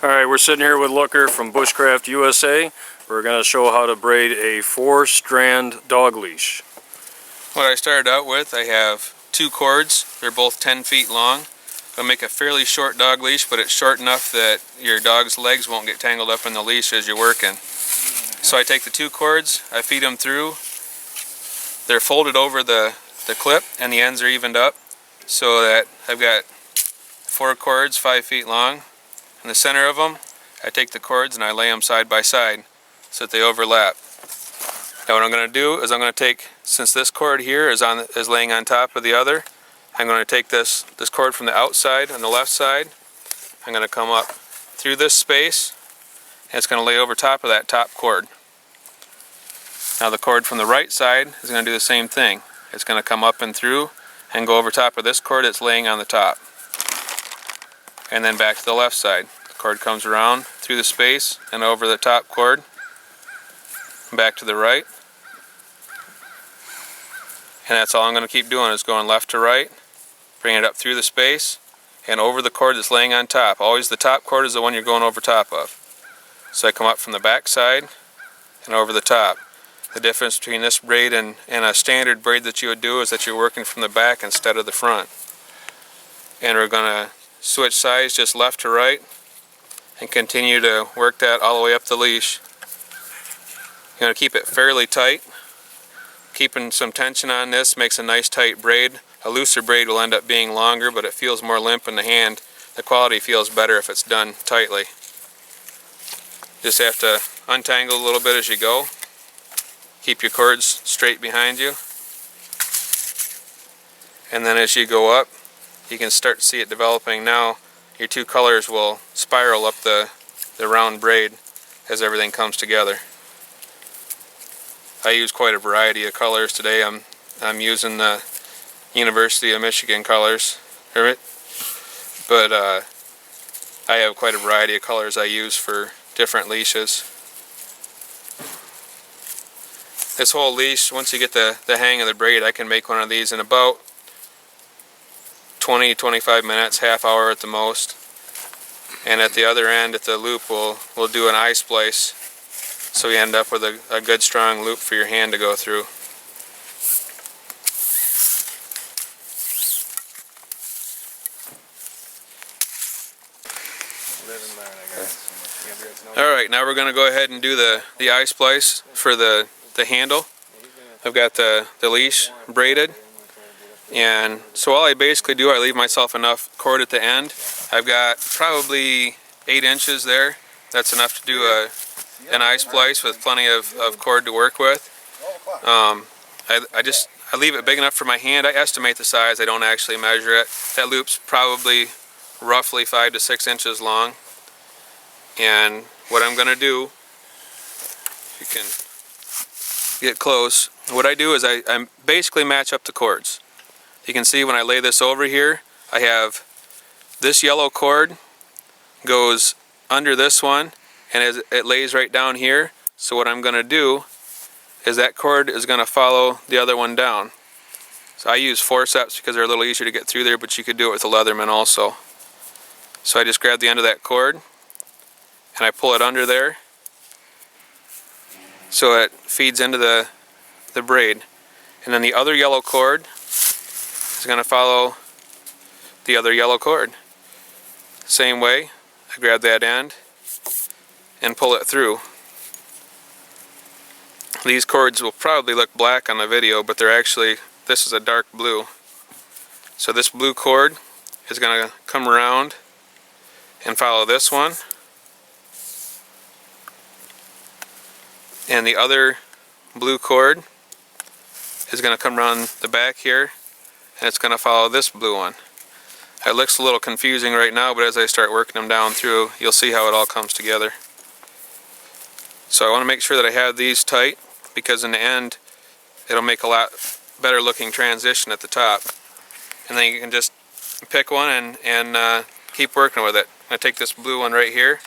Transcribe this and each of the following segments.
Alright, we're sitting here with Looker from Bushcraft USA. We're going to show how to braid a 4-strand dog leash. What I started out with, I have 2 cords. They're both 10 feet long. I'll make a fairly short dog leash, but it's short enough that your dog's legs won't get tangled up in the leash as you're working. So I take the 2 cords, I feed them through. They're folded over the clip and the ends are evened up so that I've got 4 cords 5 feet long. In the center of them, I take the cords and I lay them side by side so that they overlap. Now what I'm going to do is I'm going to take, since this cord here is laying on top of the other, I'm going to take this cord from the outside on the left side. I'm going to come up through this space and it's going to lay over top of that top cord. Now the cord from the right side is going to do the same thing. It's going to come up and through and go over top of this cord that's laying on the top. And then back to the left side. The cord comes around through the space and over the top cord, back to the right. And that's all I'm going to keep doing, is going left to right, bring it up through the space and over the cord that's laying on top. Always the top cord is the one you're going over top of. So I come up from the back side and over the top. The difference between this braid and a standard braid that you would do is that you're working from the back instead of the front. And we're going to switch sides just left to right and continue to work that all the way up the leash. You're going to keep it fairly tight. Keeping some tension on this makes a nice tight braid. A looser braid will end up being longer, but it feels more limp in the hand. The quality feels better if it's done tightly. Just have to untangle a little bit as you go. Keep your cords straight behind you. And then as you go up, you can start to see it developing now. Your 2 colors will spiral up the round braid as everything comes together. I use quite a variety of colors today. I'm using the University of Michigan colors, but I have quite a variety of colors I use for different leashes. This whole leash, once you get the hang of the braid, I can make one of these in about 20-25 minutes, half hour at the most. And at the other end, at the loop, we'll do an eye splice, so you end up with a good strong loop for your hand to go through. Alright, now we're going to go ahead and do the eye splice for the handle. I've got the leash braided. And so all I basically do, I leave myself enough cord at the end. I've got probably 8 inches there. That's enough to do an eye splice with plenty of cord to work with. I leave it big enough for my hand. I estimate the size, I don't actually measure it. That loop's probably roughly 5 to 6 inches long. And what I'm going to do, if you can get close, what I do is I basically match up the cords. You can see when I lay this over here, I have this yellow cord goes under this one and it lays right down here. So what I'm going to do is that cord is going to follow the other one down. So I use forceps because they're a little easier to get through there, but you could do it with a Leatherman also. So I just grab the end of that cord and I pull it under there so it feeds into the braid. And then the other yellow cord is going to follow the other yellow cord. Same way, I grab that end and pull it through. These cords will probably look black on the video, but they're actually, this is a dark blue. So this blue cord is going to come around and follow this one. And the other blue cord is going to come around the back here and it's going to follow this blue one. It looks a little confusing right now, but as I start working them down through, you'll see how it all comes together. So I want to make sure that I have these tight, because in the end it'll make a lot better looking transition at the top. And then you can just pick one and keep working with it. I take this blue one right here.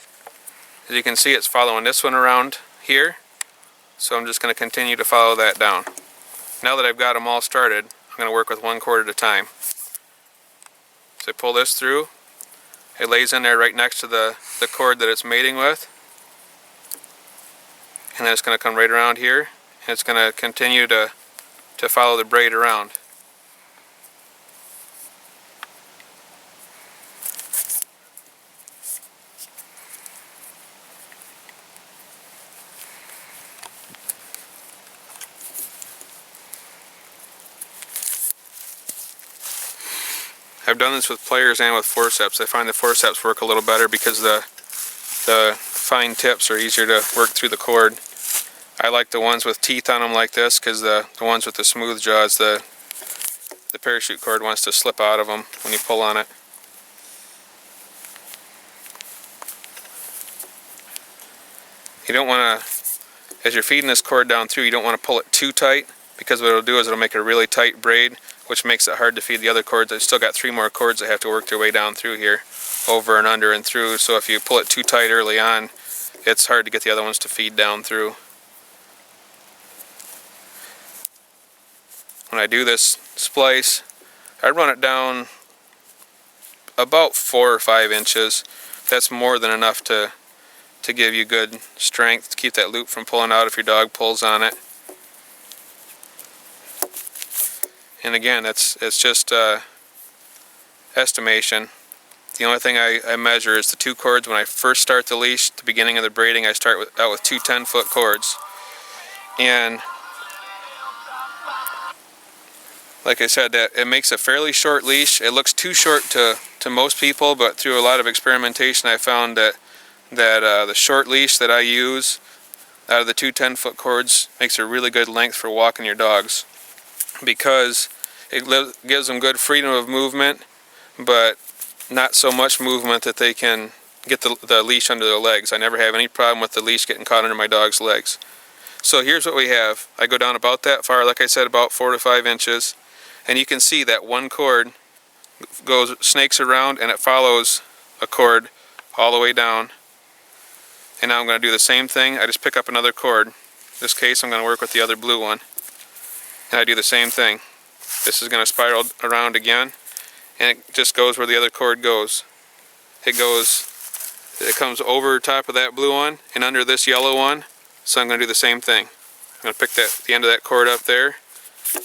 As you can see, it's following this one around here. So I'm just going to continue to follow that down. Now that I've got them all started, I'm going to work with one cord at a time. So I pull this through, It lays in there right next to the cord that it's mating with. And then it's going to come right around here, and it's going to continue to follow the braid around. I've done this with pliers and with forceps. I find the forceps work a little better because the fine tips are easier to work through the cord. I like the ones with teeth on them like this because the ones with the smooth jaws, the parachute cord wants to slip out of them when you pull on it. You don't want to, as you're feeding this cord down through, you don't want to pull it too tight, because what it'll do is it'll make a really tight braid, which makes it hard to feed the other cords. I've still got 3 more cords that have to work their way down through here, over and under and through, so if you pull it too tight early on, it's hard to get the other ones to feed down through. When I do this splice, I run it down about 4 or 5 inches. That's more than enough to give you good strength to keep that loop from pulling out if your dog pulls on it. And again, it's just estimation. The only thing I measure is the 2 cords. When I first start the leash, at the beginning of the braiding, I start out with 2 10-foot cords. And like I said, that it makes a fairly short leash. It looks too short to most people, but through a lot of experimentation, I found that the short leash that I use out of the 2 10-foot cords makes a really good length for walking your dogs, because it gives them good freedom of movement, but not so much movement that they can get the leash under their legs. I never have any problem with the leash getting caught under my dog's legs. So here's what we have. I go down about that far, like I said, about 4 to 5 inches, and you can see that one cord snakes around and it follows a cord all the way down. And now I'm going to do the same thing. I just pick up another cord. In this case, I'm going to work with the other blue one. And I do the same thing. This is going to spiral around again, and it just goes where the other cord goes. It comes over top of that blue one and under this yellow one. So I'm going to do the same thing. I'm going to pick the end of that cord up there.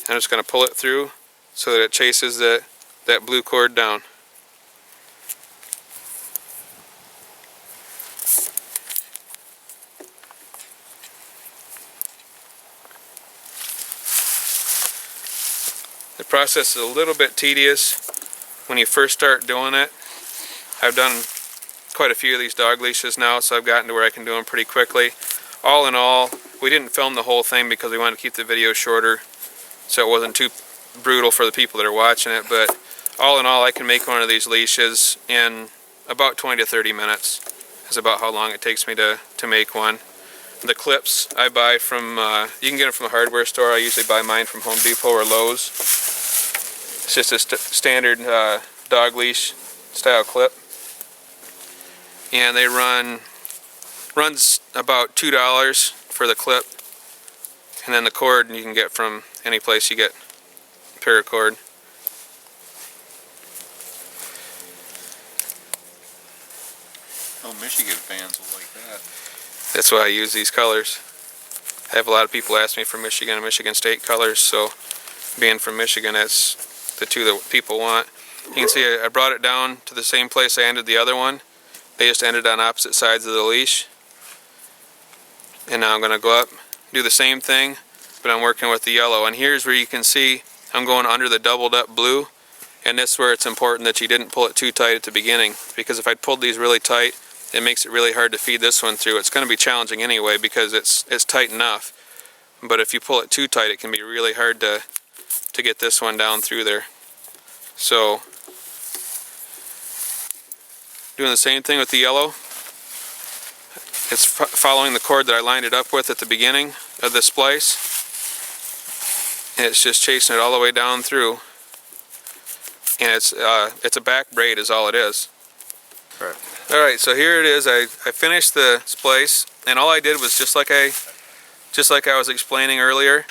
I'm just going to pull it through so that it chases that blue cord down. The process is a little bit tedious when you first start doing it. I've done quite a few of these dog leashes now, so I've gotten to where I can do them pretty quickly. All in all, we didn't film the whole thing because we wanted to keep the video shorter so it wasn't too brutal for the people that are watching it, but all in all, I can make one of these leashes in about 20 to 30 minutes. Is about how long it takes me to make one. The clips I buy from, you can get them from a hardware store. I usually buy mine from Home Depot or Lowe's. It's just a standard dog leash style clip, and they runs about $2 for the clip, and then the cord you can get from any place you get Paracord. Oh, Michigan fans will like that. That's why I use these colors. I have a lot of people ask me for Michigan and Michigan State colors, so being from Michigan, that's the 2 that people want. You can see I brought it down to the same place I ended the other one. They just ended on opposite sides of the leash. And now I'm going to go up, do the same thing, but I'm working with the yellow. And here's where you can see I'm going under the doubled up blue, and this is where it's important that you didn't pull it too tight at the beginning, because if I pulled these really tight, it makes it really hard to feed this one through. It's going to be challenging anyway because it's tight enough, but if you pull it too tight, it can be really hard to get this one down through there. So doing the same thing with the yellow. It's following the cord that I lined it up with at the beginning of the splice, and it's just chasing it all the way down through. And it's a back braid is all it is. Right. Alright, so here it is. I finished the splice, and all I did was just like I was explaining earlier,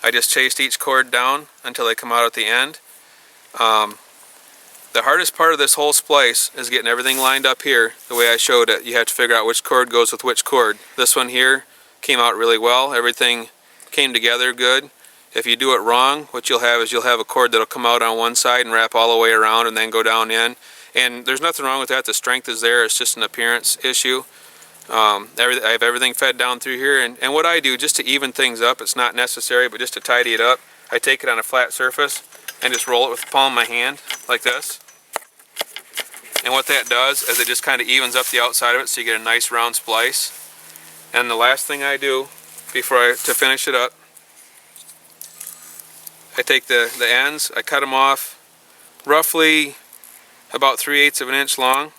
I just chased each cord down until they come out at the end. The hardest part of this whole splice is getting everything lined up here the way I showed it. You have to figure out which cord goes with which cord. This one here came out really well. Everything came together good. If you do it wrong, what you'll have is you'll have a cord that'll come out on one side and wrap all the way around and then go down in. And there's nothing wrong with that. The strength is there. It's just an appearance issue. I have everything fed down through here. And what I do, just to even things up, it's not necessary, but just to tidy it up, I take it on a flat surface and just roll it with the palm of my hand like this. And what that does is it just kind of evens up the outside of it so you get a nice round splice. And the last thing I do to finish it up, I take the ends, I cut them off roughly about 3/8 of an inch long.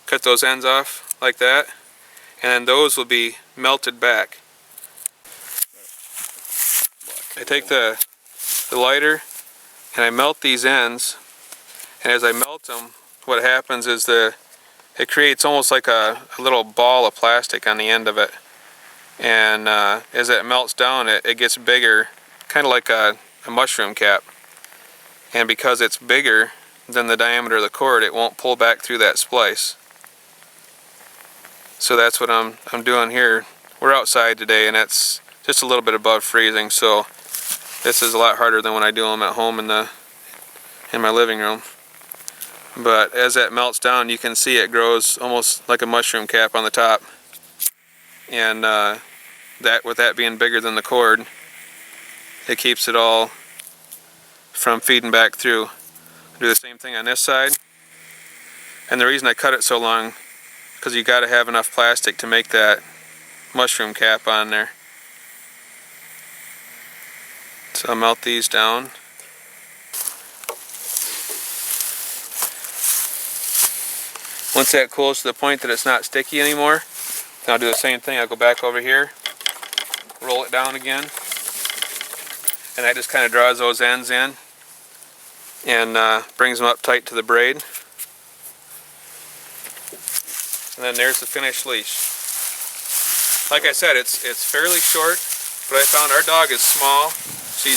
Cut those ends off like that, and then those will be melted back. I take the lighter and I melt these ends, and as I melt them, what happens is it creates almost like a little ball of plastic on the end of it. And as it melts down, it gets bigger, kind of like a mushroom cap. And because it's bigger than the diameter of the cord, it won't pull back through that splice. So that's what I'm doing here. We're outside today, and it's just a little bit above freezing, so this is a lot harder than when I do them at home in my living room. But as that melts down, you can see it grows almost like a mushroom cap on the top. And with that being bigger than the cord, it keeps it all from feeding back through. Do the same thing on this side. And the reason I cut it so long, because you got to have enough plastic to make that mushroom cap on there. So I'll melt these down. Once that cools to the point that it's not sticky anymore, then I'll do the same thing. I'll go back over here, roll it down again, and that just kind of draws those ends in and brings them up tight to the braid. And then there's the finished leash. Like I said, it's fairly short, but I found our dog is small. We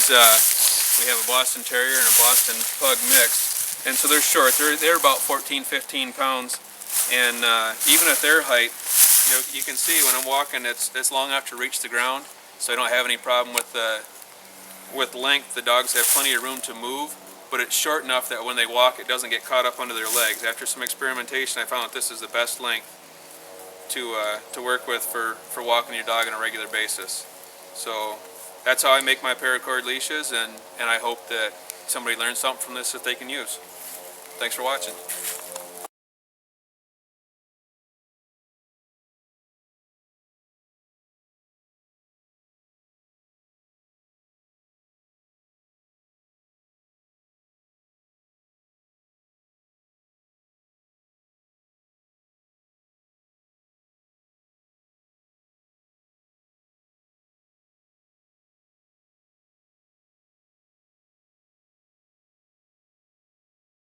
have a Boston Terrier and a Boston Pug mix, and so they're short. They're about 14, 15 pounds, and even at their height, you can see when I'm walking, it's long enough to reach the ground, so I don't have any problem with length. The dogs have plenty of room to move, but it's short enough that when they walk, it doesn't get caught up under their legs. After some experimentation, I found that this is the best length to work with for walking your dog on a regular basis. So that's how I make my paracord leashes, and I hope that somebody learns something from this that they can use. Thanks for watching.